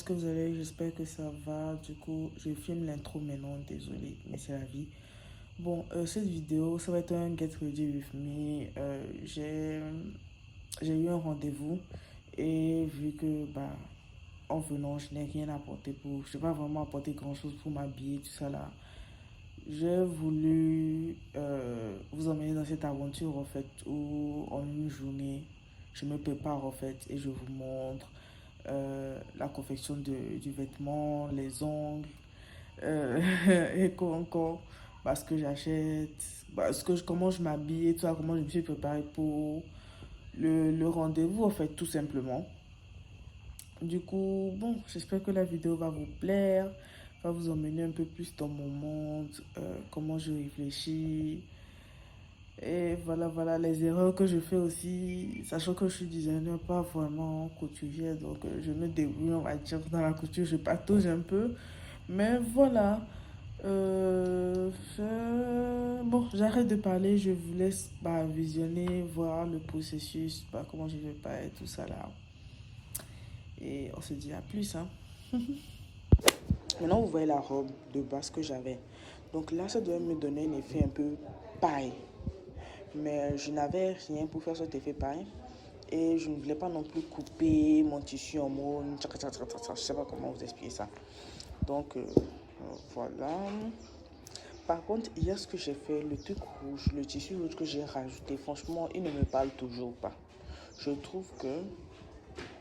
est-ce que vous allez? J'espère que ça va. Du coup, je filme l'intro maintenant, désolé, mais c'est la vie. Bon, cette vidéo, ça va être un Get Ready With Me. J'ai eu un rendez-vous et vu que, en venant, je n'ai rien apporté pour... Je n'ai pas vraiment apporté grand-chose pour m'habiller, tout ça là. J'ai voulu vous emmener dans cette aventure, en fait, où en une journée, je me prépare, en fait, et je vous montre la confection du vêtement, les ongles, et quoi encore, ce que j'achète, comment je m'habille et tout ça, comment je me suis préparée pour le rendez-vous, en fait, tout simplement. Du coup, bon, j'espère que la vidéo va vous plaire, va vous emmener un peu plus dans mon monde, comment je réfléchis. Et voilà, les erreurs que je fais aussi, sachant que je suis designer, pas vraiment couturière, donc je me débrouille, on va dire, dans la couture, je patauge un peu. Mais voilà, bon, j'arrête de parler, je vous laisse visionner, voir le processus, comment je vais pas et tout ça là. Et on se dit à plus, hein. Maintenant, vous voyez la robe de base que j'avais. Donc là, ça doit me donner un effet un peu paille. Mais je n'avais rien pour faire cet effet paille. Et je ne voulais pas non plus couper mon tissu en mode. Je ne sais pas comment vous expliquer ça. Donc, voilà. Par contre, hier, ce que j'ai fait, le truc rouge, le tissu rouge que j'ai rajouté, franchement, il ne me parle toujours pas. Je trouve que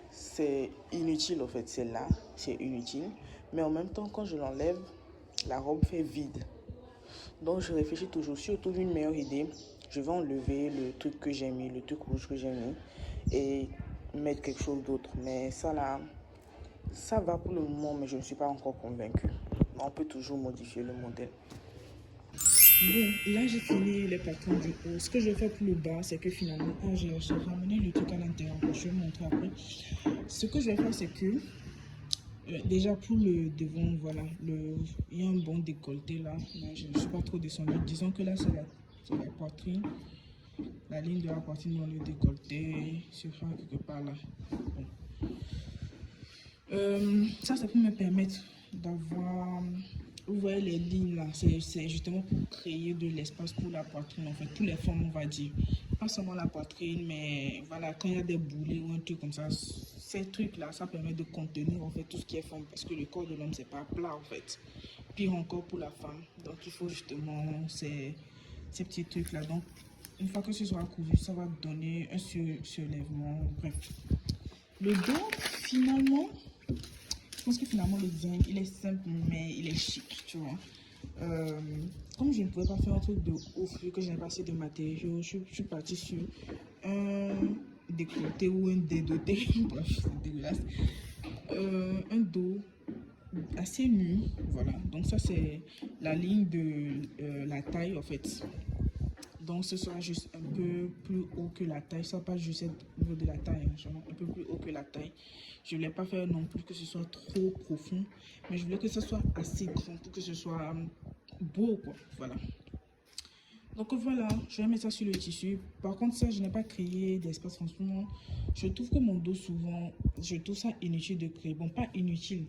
c'est inutile, en fait. C'est là, c'est inutile. Mais en même temps, quand je l'enlève, la robe fait vide. Donc, je réfléchis toujours. Si je trouve une meilleure idée, je vais enlever le truc que j'ai mis, le truc rouge que j'ai mis, et mettre quelque chose d'autre. Mais ça là, ça va pour le moment, mais je ne suis pas encore convaincue. On peut toujours modifier le modèle. Bon, là j'ai fini les patrons du haut. Ce que je fais pour le bas, c'est que finalement, j'ai ramené le truc à l'intérieur. Je vais vous montrer après. Ce que je vais faire, c'est que déjà pour le devant, voilà, il y a un bon décolleté là. Je ne suis pas trop descendue. Disons que là, c'est la poitrine. La ligne de la poitrine dans le décolleté sera quelque part là. Bon. Ça peut me permettre d'avoir, vous voyez les lignes là, c'est justement pour créer de l'espace pour la poitrine, en fait, tous les formes, on va dire. Pas seulement la poitrine, mais voilà, quand il y a des boulets ou un truc comme ça, ces trucs là, ça permet de contenir en fait tout ce qui est forme, parce que le corps de l'homme, c'est pas plat en fait. Pire encore pour la femme, donc il faut justement ces petits trucs là. Donc, une fois que ce sera cousu, ça va donner un surlèvement, bref. Le dos, finalement, je pense que finalement le design, il est simple, mais il est chic, tu vois. Comme je ne pouvais pas faire un truc de ouf, vu que je n'ai pas assez de matériaux, je suis partie sur un décolleté ou un dédoté, bref, c'est dégueulasse. Un dos assez nu, voilà. Donc ça, c'est la ligne de la taille, en fait. Donc ce sera juste un peu plus haut que la taille, ça pas juste au niveau de la taille, hein, un peu plus haut que la taille. Je ne voulais pas faire non plus que ce soit trop profond, mais je voulais que ce soit assez grand pour que ce soit beau, quoi. Voilà. Donc voilà, je vais mettre ça sur le tissu. Par contre, ça, je n'ai pas créé d'espace. Franchement, je trouve que mon dos, souvent, je trouve ça inutile de créer. Bon, pas inutile,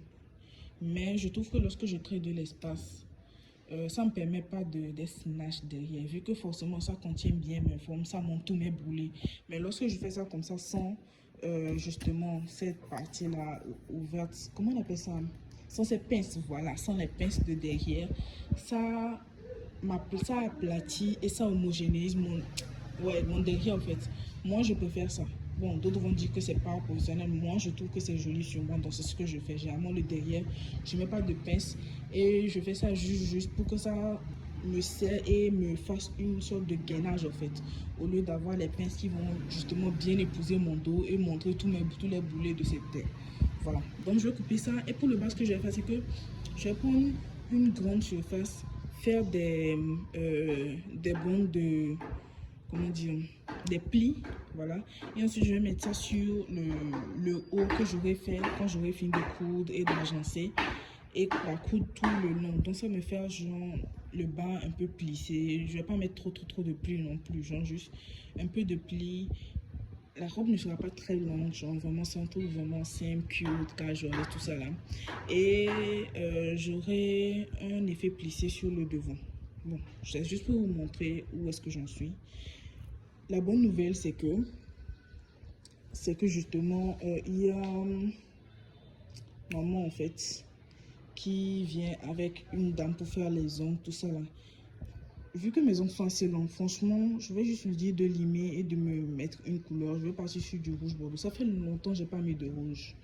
mais je trouve que lorsque je crée de l'espace, ça ne me permet pas des snatchs derrière, vu que forcément ça contient bien mes formes, ça monte tous mes boulets. Mais lorsque je fais ça comme ça, sans justement cette partie-là ouverte, comment on appelle ça? Sans ces pinces, voilà, sans les pinces de derrière, ça aplatit et ça homogénéise mon derrière en fait. Moi, je préfère ça. Bon, d'autres vont dire que c'est pas professionnel. Moi, je trouve que c'est joli sur moi. Donc, c'est ce que je fais. Généralement, le derrière, je mets pas de pince. Et je fais ça juste pour que ça me serre et me fasse une sorte de gainage, en fait. Au lieu d'avoir les pinces qui vont justement bien épouser mon dos et montrer tous les boulets de cette terre. Voilà. Donc, je vais couper ça. Et pour le bas, ce que je vais faire, c'est que je vais prendre une grande surface, faire des bandes de... comment dire, des plis, voilà, et ensuite je vais mettre ça sur le haut que j'aurais fait quand j'aurais fini de coudre et d'agencer et la coudre tout le long. Donc ça me fait genre le bas un peu plissé. Je vais pas mettre trop de plis non plus, genre juste un peu de plis la robe ne sera pas très longue, genre vraiment c'est un truc vraiment simple, cute, casual et tout ça là. Et j'aurai un effet plissé sur le devant. Bon, c'est juste pour vous montrer où est-ce que j'en suis. La bonne nouvelle, c'est que justement, il y a maman en fait qui vient avec une dame pour faire les ongles, tout ça là. Vu que mes ongles sont assez longs, franchement, je vais juste lui dire de limer et de me mettre une couleur. Je vais partir sur du rouge bordeaux. Ça fait longtemps que j'ai pas mis de rouge.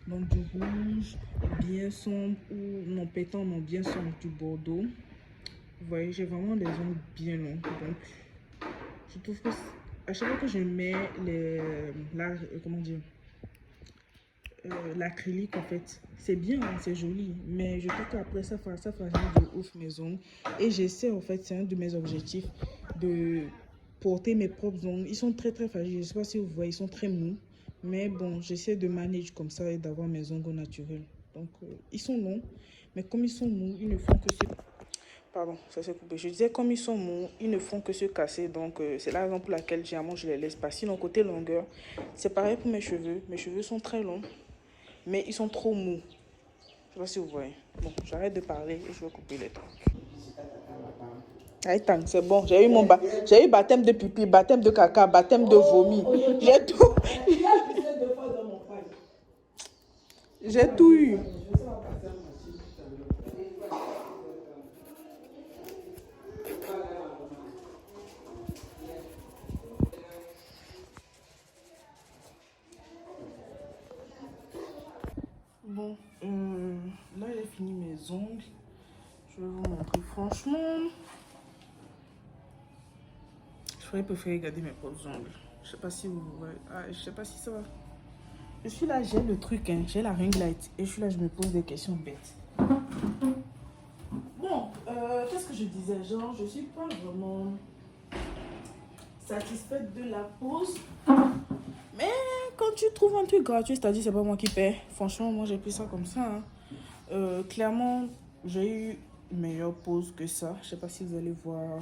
Donc du rouge bien sombre ou non pétant, non bien sombre, du bordeaux. Vous voyez, j'ai vraiment des ongles bien longs. Donc je trouve que à chaque fois que je mets comment dire, l'acrylique en fait, c'est bien, hein, c'est joli, mais je trouve qu'après ça fragilise de ouf mes ongles. Et j'essaie en fait, c'est un de mes objectifs, de porter mes propres ongles. Ils sont très très fragiles, je sais pas si vous voyez, ils sont très mous, mais bon, j'essaie de manager comme ça et d'avoir mes ongles naturels. Donc ils sont longs, mais comme ils sont mous, ils ne font que se... Pardon, ça s'est coupé. Je disais, comme ils sont mous, ils ne font que se casser. Donc, c'est la raison pour laquelle, généralement, je les laisse pas. Sinon, côté longueur, c'est pareil pour mes cheveux. Mes cheveux sont très longs, mais ils sont trop mous. Je sais pas si vous voyez. Bon, j'arrête de parler et je vais couper les trucs. Attends, c'est bon. J'ai eu baptême de pipi, baptême de caca, baptême de vomi. J'ai tout. J'ai tout eu. Bon, là j'ai fini mes ongles. Je vais vous montrer. Franchement, j'aurais préféré garder mes propres ongles. Je sais pas si vous voyez. Ah, je sais pas si ça va. Je suis là, j'ai le truc, hein, j'ai la ring light. Et je suis là, je me pose des questions bêtes. Bon, qu'est-ce que je disais? Genre, je suis pas vraiment satisfaite de la pose. Mais quand tu trouves un truc gratuit, c'est-à-dire c'est pas moi qui paie. Franchement, moi j'ai pris ça comme ça. Hein. Clairement, j'ai eu une meilleure pose que ça. Je sais pas si vous allez voir.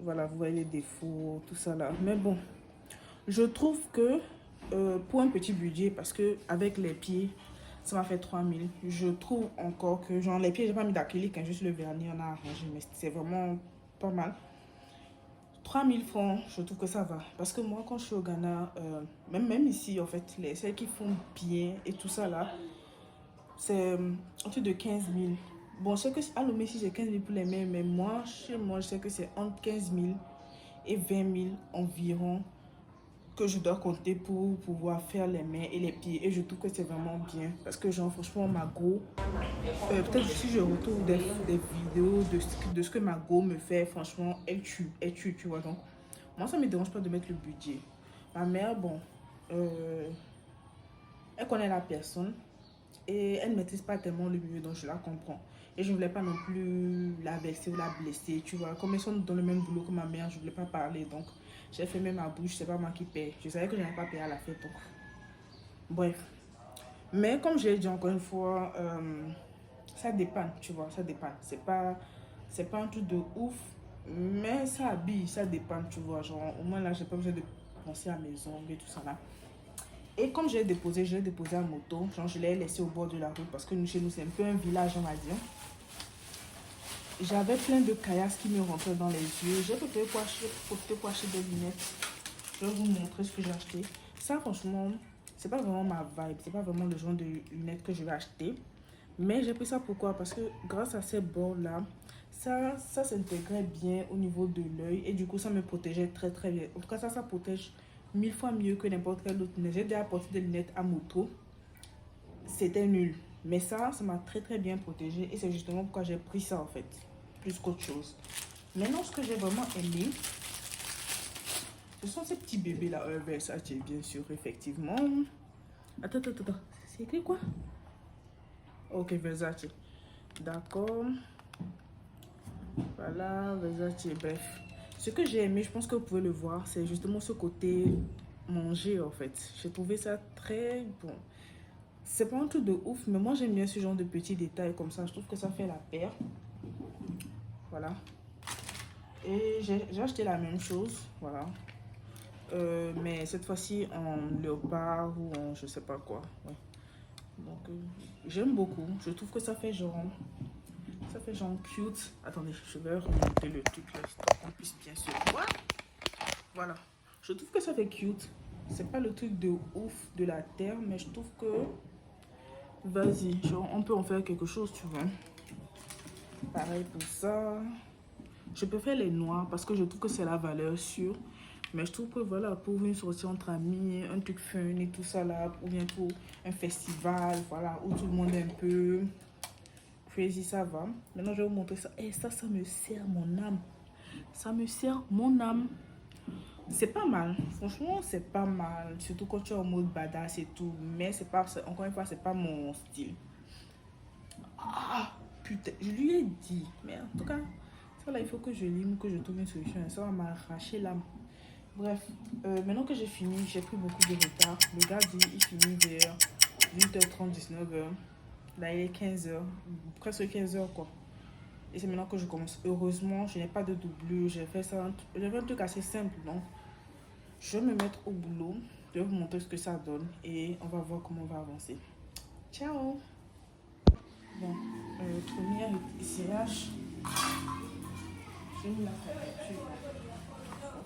Voilà, vous voyez les défauts, tout ça là. Mais bon, je trouve que pour un petit budget, parce que avec les pieds, ça m'a fait 3000. Je trouve encore que, genre les pieds, j'ai pas mis d'acrylique, hein, juste le vernis, on a arrangé, mais c'est vraiment pas mal. 3000 francs, je trouve que ça va. Parce que moi, quand je suis au Ghana, même ici, en fait, celles qui font bien et tout ça là, c'est autour de 15 000. Bon, je sais que à Lomé, si j'ai 15 000 pour les mains, mais moi, chez moi, je sais que c'est entre 15 000 et 20 000 environ que je dois compter pour pouvoir faire les mains et les pieds. Et je trouve que c'est vraiment bien. Parce que, genre, franchement, ma go, peut-être si je retrouve des vidéos de ce que ma go me fait, franchement, elle tue, tu vois. Donc, moi, ça ne me dérange pas de mettre le budget. Ma mère, bon, elle connaît la personne. Et elle ne maîtrise pas tellement le milieu, donc je la comprends. Et je ne voulais pas non plus la vexer ou la blesser, tu vois. Comme elles sont dans le même boulot que ma mère, je ne voulais pas parler. Donc, j'ai fermé ma bouche, c'est pas moi qui paye. Je savais que je n'allais pas payer à la fête, donc... Bref. Mais comme je l'ai dit encore une fois, ça dépend, tu vois, ça dépend. C'est pas un truc de ouf, mais ça habille, ça dépend, tu vois. Genre, au moins là, j'ai pas besoin de penser à mes ongles et tout ça là. Et comme je l'ai déposé à moto. Genre, je l'ai laissé au bord de la route parce que nous, chez nous, c'est un peu un village, on va dire. J'avais plein de caillasses qui me rentraient dans les yeux. J'ai profité pour acheter des lunettes. Je vais vous montrer ce que j'ai acheté. Ça, franchement, c'est pas vraiment ma vibe. C'est pas vraiment le genre de lunettes que je vais acheter. Mais j'ai pris ça pourquoi? Parce que grâce à ces bords-là, ça s'intégrait bien au niveau de l'œil. Et du coup, ça me protégeait très très bien. En tout cas, ça protège 1000 fois mieux que n'importe quelle autre lunette. J'ai déjà porté des lunettes à moto. C'était nul. Mais ça m'a très très bien protégé. Et c'est justement pourquoi j'ai pris ça en fait. Plus qu'autre chose. Maintenant, ce que j'ai vraiment aimé, ce sont ces petits bébés là. Versace, bien sûr, effectivement. Attends. C'est écrit quoi? Ok, Versace. D'accord. Voilà, Versace, bref. Ce que j'ai aimé, je pense que vous pouvez le voir, c'est justement ce côté manger en fait. J'ai trouvé ça très bon. C'est pas un truc de ouf, mais moi j'aime bien ce genre de petits détails comme ça. Je trouve que ça fait la paire. Voilà. Et j'ai acheté la même chose. Voilà. Mais cette fois-ci en léopard ou en je sais pas quoi. Ouais. Donc j'aime beaucoup. Je trouve que ça fait genre cute. Attendez, je vais remonter le truc là, histoire qu'on puisse bien se voir. Voilà. Je trouve que ça fait cute. C'est pas le truc de ouf de la terre, mais je trouve que vas-y, on peut en faire quelque chose, tu vois. Pareil pour ça. Je préfère les noirs parce que je trouve que c'est la valeur sûre. Mais je trouve que voilà, pour une sortie entre amis, un truc fun et tout ça là, ou bien pour un festival, voilà, où tout le monde est un peu crazy, ça va. Maintenant, je vais vous montrer ça. Et ça me sert mon âme. Ça me sert mon âme. C'est pas mal. Franchement, c'est pas mal. Surtout quand tu es en mode badass et tout. Mais c'est pas, encore une fois, c'est pas mon style. Ah, putain, je lui ai dit. Mais en tout cas, ça là, il faut que je lime, que je trouve une solution. Ça va m'arracher l'âme. Bref, maintenant que j'ai fini, j'ai pris beaucoup de retard. Le gars dit il finit vers 8h30, 19h. Là, il est 15h, presque 15h quoi. Et c'est maintenant que je commence. Heureusement, je n'ai pas de doublure. J'ai fait ça, j'avais un truc assez simple. Donc, je vais me mettre au boulot. Je vais vous montrer ce que ça donne. Et on va voir comment on va avancer. Ciao! Bon, première essayage. J'ai mis la fermeture.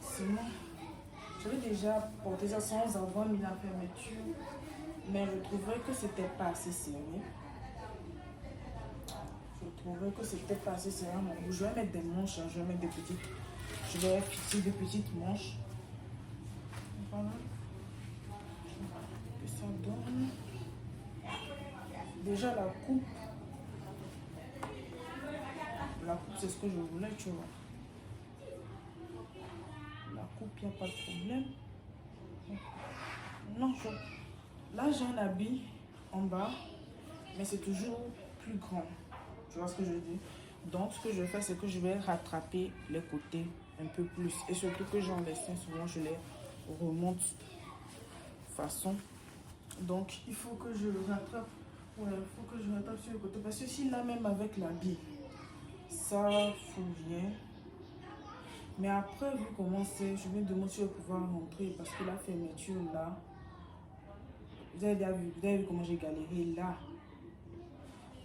Sinon, j'avais déjà porté ça sans avoir mis la fermeture. Mais je trouvais que c'était pas assez serré. Je trouvais que c'était pas assez serré. Je vais mettre des manches. Je vais mettre des petites. Je vais fixer des petites manches. Voilà. Que ça donne. Déjà la coupe. La coupe, c'est ce que je voulais, tu vois. La coupe, il n'y a pas de problème. Non, là, j'ai un habit en bas, mais c'est toujours plus grand. Tu vois ce que je veux dire? Donc, ce que je vais faire, c'est que je vais rattraper les côtés un peu plus. Et surtout que j'en laisse souvent, je les remonte de façon. Donc, il faut que je le rattrape. Ouais, il faut que je rattrape sur le côté. Parce que si là, même avec l'habit, ça fout bien. Mais après, vu comment c'est, je me demande si je vais pouvoir rentrer parce que la fermeture là, vous avez vu comment j'ai galéré là.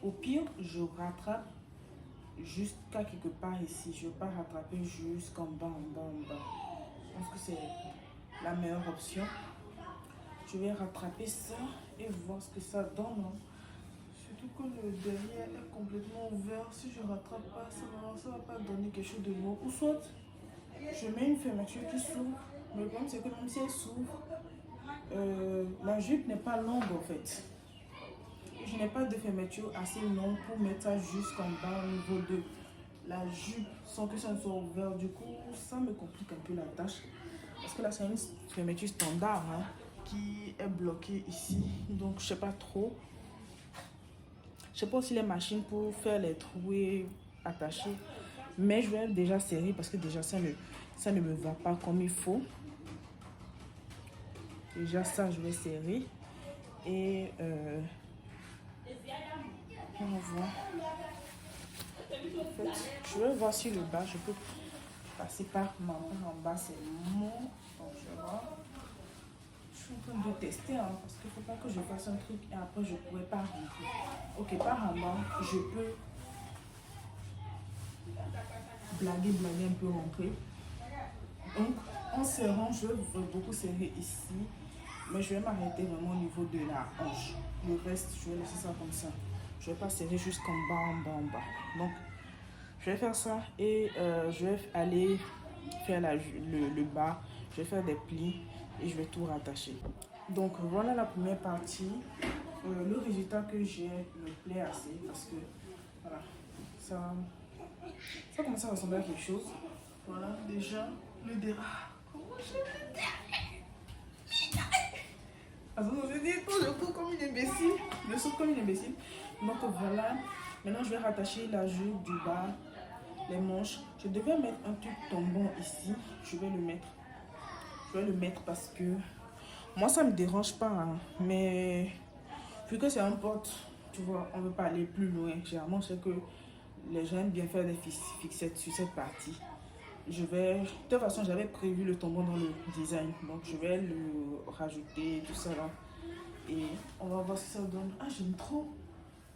Au pire, je rattrape jusqu'à quelque part ici. Je ne vais pas rattraper jusqu'en bas, en bas, en bas. Je pense que c'est la meilleure option. Je vais rattraper ça et voir ce que ça donne. Hein. Surtout que le derrière est complètement ouvert. Si je ne rattrape pas, ça ne va pas donner quelque chose de bon. Ou soit, je mets une fermeture qui s'ouvre. Mais le problème, c'est que même si elle s'ouvre, la jupe n'est pas longue en fait. Je n'ai pas de fermeture assez longue pour mettre ça jusqu'en bas au niveau de la jupe sans que ça ne soit ouvert. Du coup, ça me complique un peu la tâche. Parce que là, c'est une fermeture standard hein, qui est bloquée ici. Donc, je ne sais pas trop. Je ne sais pas aussi les machines pour faire les trous et attacher. Mais je vais déjà serrer parce que déjà, ça ne me va pas comme il faut. Déjà, ça, je vais serrer. Et on va voir. En fait, je vais voir sur le bas. Je peux passer par ma main en bas. C'est mon. Donc, je vais voir. Je suis en train de tester hein, parce qu'il ne faut pas que je fasse un truc et après je ne pourrai pas rentrer. Ok, par en bas, je peux blaguer un peu rentrer. Donc, en serrant, je vais beaucoup serrer ici. Mais je vais m'arrêter vraiment au niveau de la hanche. Le reste, je vais laisser ça comme ça. Je ne vais pas serrer jusqu'en bas, en bas, en bas. Donc, je vais faire ça et je vais aller faire le bas. Je vais faire des plis et je vais tout rattacher. Donc, voilà la première partie. Le résultat que j'ai me plaît assez parce que, voilà, ça commence à ressembler à quelque chose. Voilà, déjà, le derrière. Comment je le derrière? Alors, je dis, je cours comme une imbécile. Je saute comme une imbécile. Donc voilà. Maintenant, je vais rattacher la jupe du bas, les manches. Je devais mettre un truc tombant ici. Je vais le mettre. Je vais le mettre parce que moi, ça ne me dérange pas. Hein. Mais vu que c'est un pote, tu vois, on ne veut pas aller plus loin. Généralement, je sais que les gens aiment bien faire des fixettes sur cette partie. je vais... De toute façon, j'avais prévu le tampon dans le design. Donc, je vais le rajouter, tout ça là. Et on va voir ce que ça donne. Ah, j'aime trop.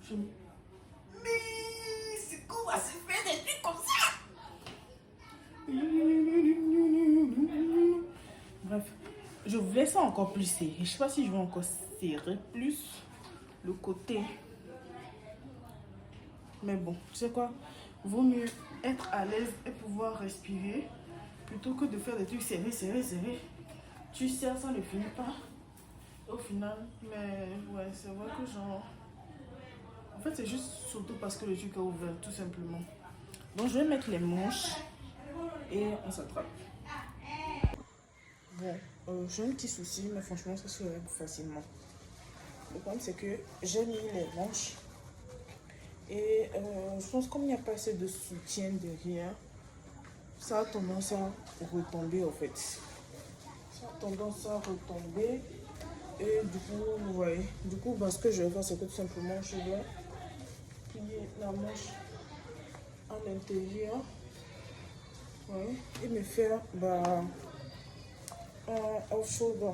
J'aime... Mais c'est qu'on va se faire des trucs comme ça. Bref, je voulais ça encore plus serré. Je sais pas si je vais encore serrer plus le côté. Mais bon, tu sais quoi? Vaut mieux être à l'aise et pouvoir respirer plutôt que de faire des trucs serrés, serrés, serrés. Tu serres, ça ne finit pas au final. Mais ouais, c'est vrai que genre... En fait, c'est juste surtout parce que le truc est ouvert, tout simplement. Donc, je vais mettre les manches et on s'attrape. Bon, j'ai un petit souci, mais franchement, ça se règle facilement. Le problème, c'est que j'ai mis les manches et je pense comme il n'y a pas assez de soutien derrière, ça a tendance à retomber en fait. Ça a tendance à retomber et du coup, vous voyez, du coup, bah, ce que je vais faire, c'est que tout simplement, je vais plier la manche à l'intérieur, ouais, et me faire bah, un off-shoulder.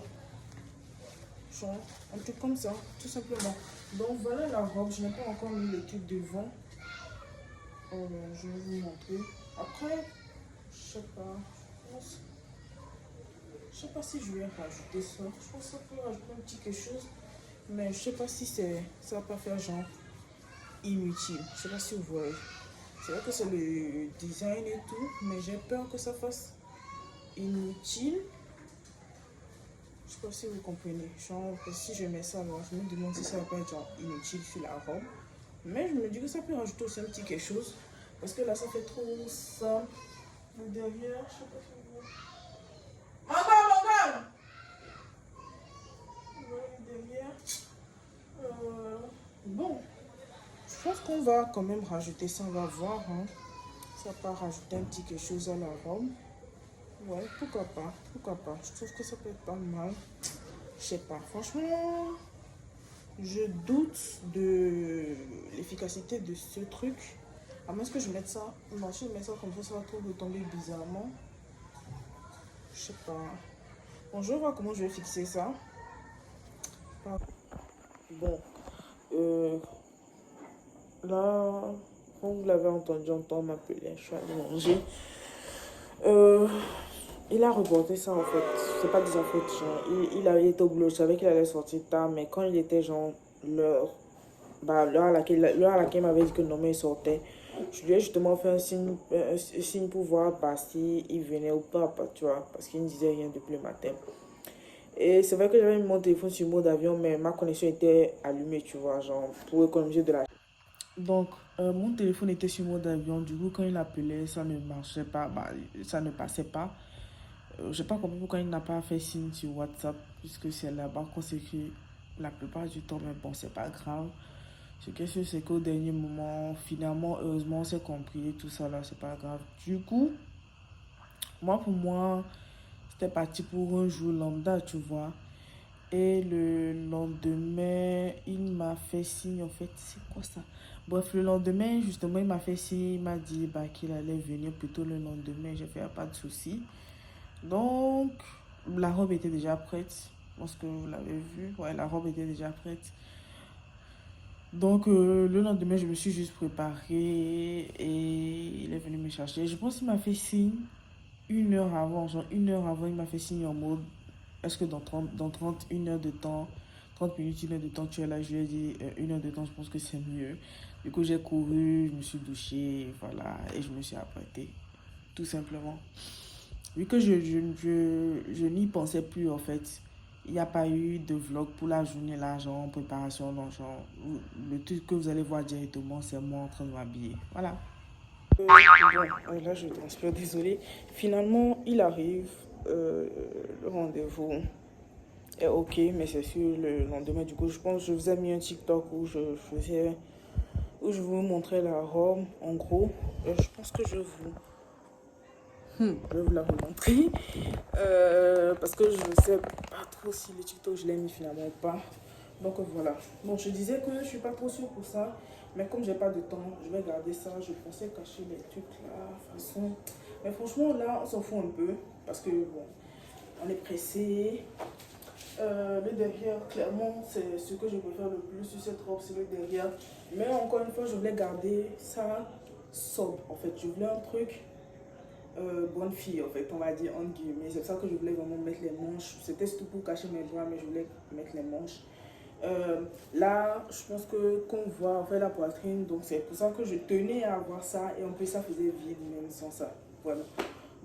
Genre, un truc comme ça, tout simplement. Donc voilà la robe, je n'ai pas encore mis les trucs devant. Je vais vous montrer. Après, je sais pas, je sais pas si je vais rajouter ça. Je pense que ça peut rajouter un petit quelque chose. Mais je sais pas si ça va pas faire genre inutile. Je sais pas si vous voyez. C'est vrai que c'est le design et tout, mais j'ai peur que ça fasse inutile. Je sais pas si vous comprenez. Genre, si je mets ça, alors, je me demande si ça va pas être genre inutile sur la robe. Mais je me dis que ça peut rajouter aussi un petit quelque chose. Parce que là, ça fait trop ça. Derrière, je sais pas si vous voyez. Maman! Derrière. Bon, je pense qu'on va quand même rajouter ça. On va voir. Hein. Ça va rajouter un petit quelque chose à la robe. Ouais, pourquoi pas. Pourquoi pas. Je trouve que ça peut être pas mal. Je sais pas. Franchement, je doute de l'efficacité de ce truc. À moins que je mette ça. Non, si je mets ça comme ça va trop tomber bizarrement. Je sais pas. Bon, je vais voir comment je vais fixer ça. Bon. Là, comme vous l'avez entendu, on m'appeler. Je suis allée manger. Il a reporté ça en fait. C'est pas de sa faute. Genre, il avait été au boulot. Je savais qu'il allait sortir tard. Mais quand il était genre l'heure. Bah, l'heure à laquelle il m'avait dit que non, mais il sortait. Je lui ai justement fait un signe pour voir bah, s'il venait ou pas, tu vois, parce qu'il ne disait rien depuis le matin. Et c'est vrai que j'avais mis mon téléphone sur mode avion, mais ma connexion était allumée, tu vois, genre, pour économiser de la... Donc, mon téléphone était sur mode avion, du coup, quand il appelait, ça ne marchait pas, bah, ça ne passait pas. Je n'ai pas compris pourquoi il n'a pas fait signe sur WhatsApp, puisque c'est là-bas qu'on s'écrit la plupart du temps, mais bon, c'est pas grave. Ce qui est sûr, c'est qu'au dernier moment, finalement, heureusement, on s'est compris et tout ça là, c'est pas grave. Du coup, pour moi, c'était parti pour un jour lambda, tu vois. Et le lendemain, il m'a fait signe, en fait, c'est quoi ça? Bref, le lendemain, justement, il m'a fait signe, il m'a dit bah, qu'il allait venir plutôt le lendemain. J'ai fait pas de souci. Donc, la robe était déjà prête. Je pense que vous l'avez vu. Ouais, la robe était déjà prête. Donc, le lendemain, je me suis juste préparée et il est venu me chercher. Je pense qu'il m'a fait signe une heure avant. Genre, une heure avant, il m'a fait signe en mode est-ce que dans 30 une heure de temps, 30 minutes, une heure de temps, tu es là? Je lui ai dit une heure de temps, je pense que c'est mieux. Du coup, j'ai couru, je me suis douchée, voilà, et je me suis apprêtée, tout simplement. Vu que je n'y pensais plus, en fait. Il n'y a pas eu de vlog pour la journée là, genre en préparation, non, genre le truc que vous allez voir directement, c'est moi en train de m'habiller. Voilà. Bon, là je transpire, désolée. Finalement, il arrive, le rendez-vous est ok, mais c'est sûr, le lendemain, du coup, je pense que je vous ai mis un TikTok où je vous montrais la robe, en gros. Je pense que je vais vous la remontrer. Parce que je ne sais pas trop si le TikTok je l'ai mis finalement ou pas. Donc voilà. Bon, je disais que je suis pas trop sûre pour ça. Mais comme j'ai pas de temps, je vais garder ça. Je pensais cacher les trucs là, de toute façon. Mais franchement, là, on s'en fout un peu. Parce que, bon, on est pressé. Le derrière, clairement, c'est ce que je préfère le plus sur cette robe, c'est le derrière. Mais encore une fois, je voulais garder ça sobre. En fait, je voulais un truc bonne fille, en fait, on va dire, entre guillemets. C'est pour ça que je voulais vraiment mettre les manches. C'était surtout pour cacher mes bras, mais je voulais mettre les manches. Là, je pense que qu'on voit en fait la poitrine, donc c'est pour ça que je tenais à avoir ça. Et en plus, ça faisait vide même sans ça. Voilà.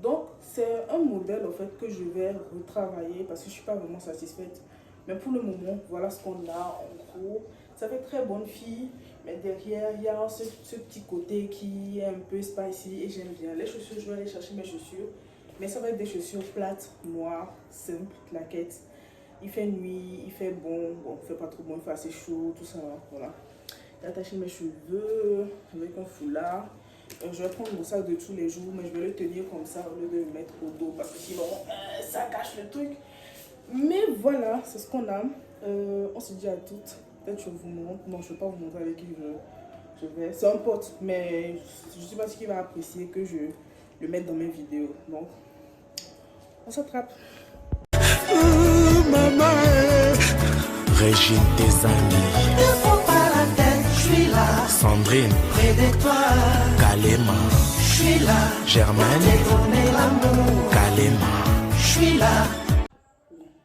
Donc, c'est un modèle en fait que je vais retravailler parce que je ne suis pas vraiment satisfaite. Mais pour le moment, voilà ce qu'on a en gros. Ça fait très bonne fille, mais derrière, il y a ce petit côté qui est un peu spicy et j'aime bien. Les chaussures, je vais aller chercher mes chaussures. Mais ça va être des chaussures plates, noires, simples, claquettes. Il fait nuit, il fait bon, il fait pas trop bon, il fait assez chaud, tout ça, voilà. J'ai attaché mes cheveux avec un foulard. Je vais prendre mon sac de tous les jours, mais je vais le tenir comme ça au lieu de le mettre au dos parce que sinon ça cache le truc. Mais voilà, c'est ce qu'on a. On se dit à toutes. Peut-être je vous montre. Non, je ne vais pas vous montrer avec qui je vais. C'est un pote, mais je ne sais pas ce qu'il va apprécier que je le mette dans mes vidéos. Donc, on s'attrape. Maman, Régine, tes amis. Ne prends pas la tête, je suis là. Sandrine, Près de toi, Kalema. je suis là. Germaine, J'ai donné l'amour, Kalema. je suis là.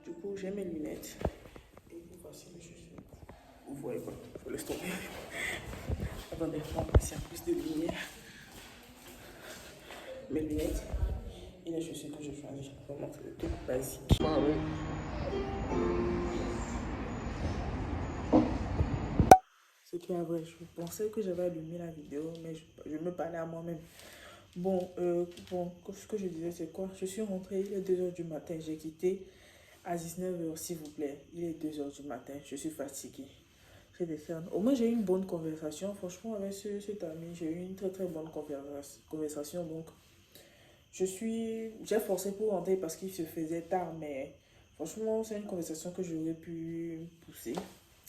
Du coup, j'ai mes lunettes. Et voici mes chaussures. Vous voyez pas, je laisse tomber. Attendez, on va passer à plus de lumière. Mes lunettes et les chaussures que je choisis. Vraiment, c'est le truc basique. Ce qui est vrai, je pensais que j'avais allumé la vidéo, mais je me parlais à moi-même. Bon, ce que je disais, c'est quoi? Je suis rentrée, il est 2 h du matin. J'ai quitté à 19 h, s'il vous plaît. Il est 2 h du matin. Je suis fatiguée. J'ai des cernes. Au moins, j'ai eu une bonne conversation. Franchement, avec cet ami, j'ai eu une très très bonne conversation. Donc, j'ai forcé pour rentrer parce qu'il se faisait tard, mais franchement, c'est une conversation que j'aurais pu pousser.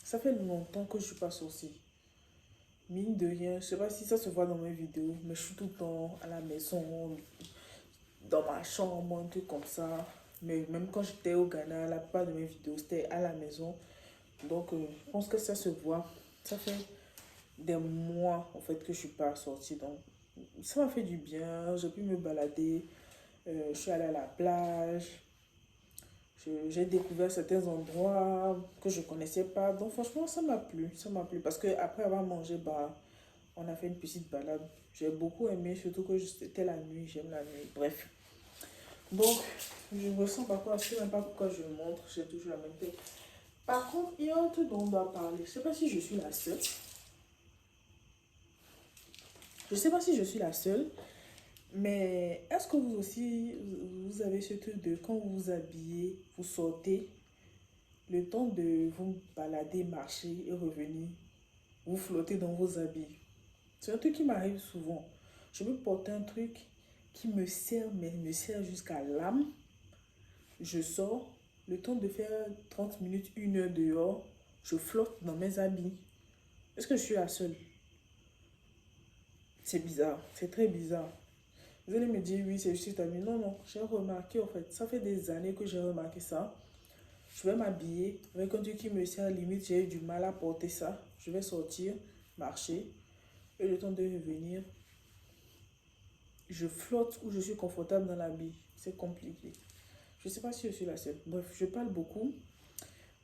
Ça fait longtemps que je suis pas sortie. Mine de rien, je sais pas si ça se voit dans mes vidéos, mais je suis tout le temps à la maison, dans ma chambre, un truc comme ça. Mais même quand j'étais au Ghana, la plupart de mes vidéos, c'était à la maison. Donc, je pense que ça se voit. Ça fait des mois, en fait, que je suis pas sortie. Donc, ça m'a fait du bien. J'ai pu me balader. Je suis allée à la plage. J'ai découvert certains endroits que je connaissais pas. Donc, franchement, ça m'a plu. Ça m'a plu. Parce qu'après avoir mangé, bah, on a fait une petite balade. J'ai beaucoup aimé, surtout que c'était la nuit. J'aime la nuit. Bref. Donc, je me sens par quoi. Je ne sais même pas pourquoi je montre. J'ai toujours la même tête. Par contre, il y a un truc dont on doit parler. Je ne sais pas si je suis la seule. Je ne sais pas si je suis la seule. Mais est-ce que vous aussi, vous avez ce truc de quand vous vous habillez, vous sortez, le temps de vous balader, marcher et revenir, vous flottez dans vos habits. C'est un truc qui m'arrive souvent. Je peux porter un truc qui me sert, mais me sert jusqu'à l'âme. Je sors, le temps de faire 30 minutes, 1 heure dehors, je flotte dans mes habits. Est-ce que je suis la seule? C'est bizarre, c'est très bizarre. Vous allez me dire, oui, c'est juste ami. Non, non, j'ai remarqué en fait. Ça fait des années que j'ai remarqué ça. Je vais m'habiller avec un truc qui me sert, limite, j'ai eu du mal à porter ça. Je vais sortir, marcher. Et le temps de revenir, je flotte ou je suis confortable dans l'habit. C'est compliqué. Je ne sais pas si je suis la seule. Bref, je parle beaucoup.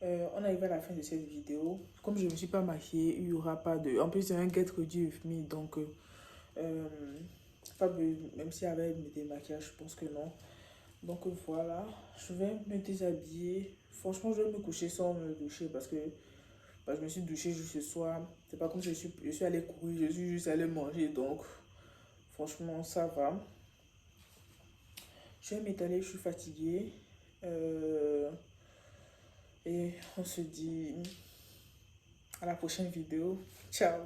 On arrive à la fin de cette vidéo. Comme je ne me suis pas maquillée, il n'y aura pas de... En plus, c'est un get ready with me. Donc, pas même s'il y avait des maquillages, je pense que non. Donc voilà, je vais me déshabiller. Franchement, je vais me coucher sans me doucher parce que bah, je me suis douchée juste ce soir. C'est pas comme si je suis allée courir, je suis juste allée manger. Donc, franchement, ça va. Je vais m'étaler, je suis fatiguée. Et on se dit à la prochaine vidéo. Ciao!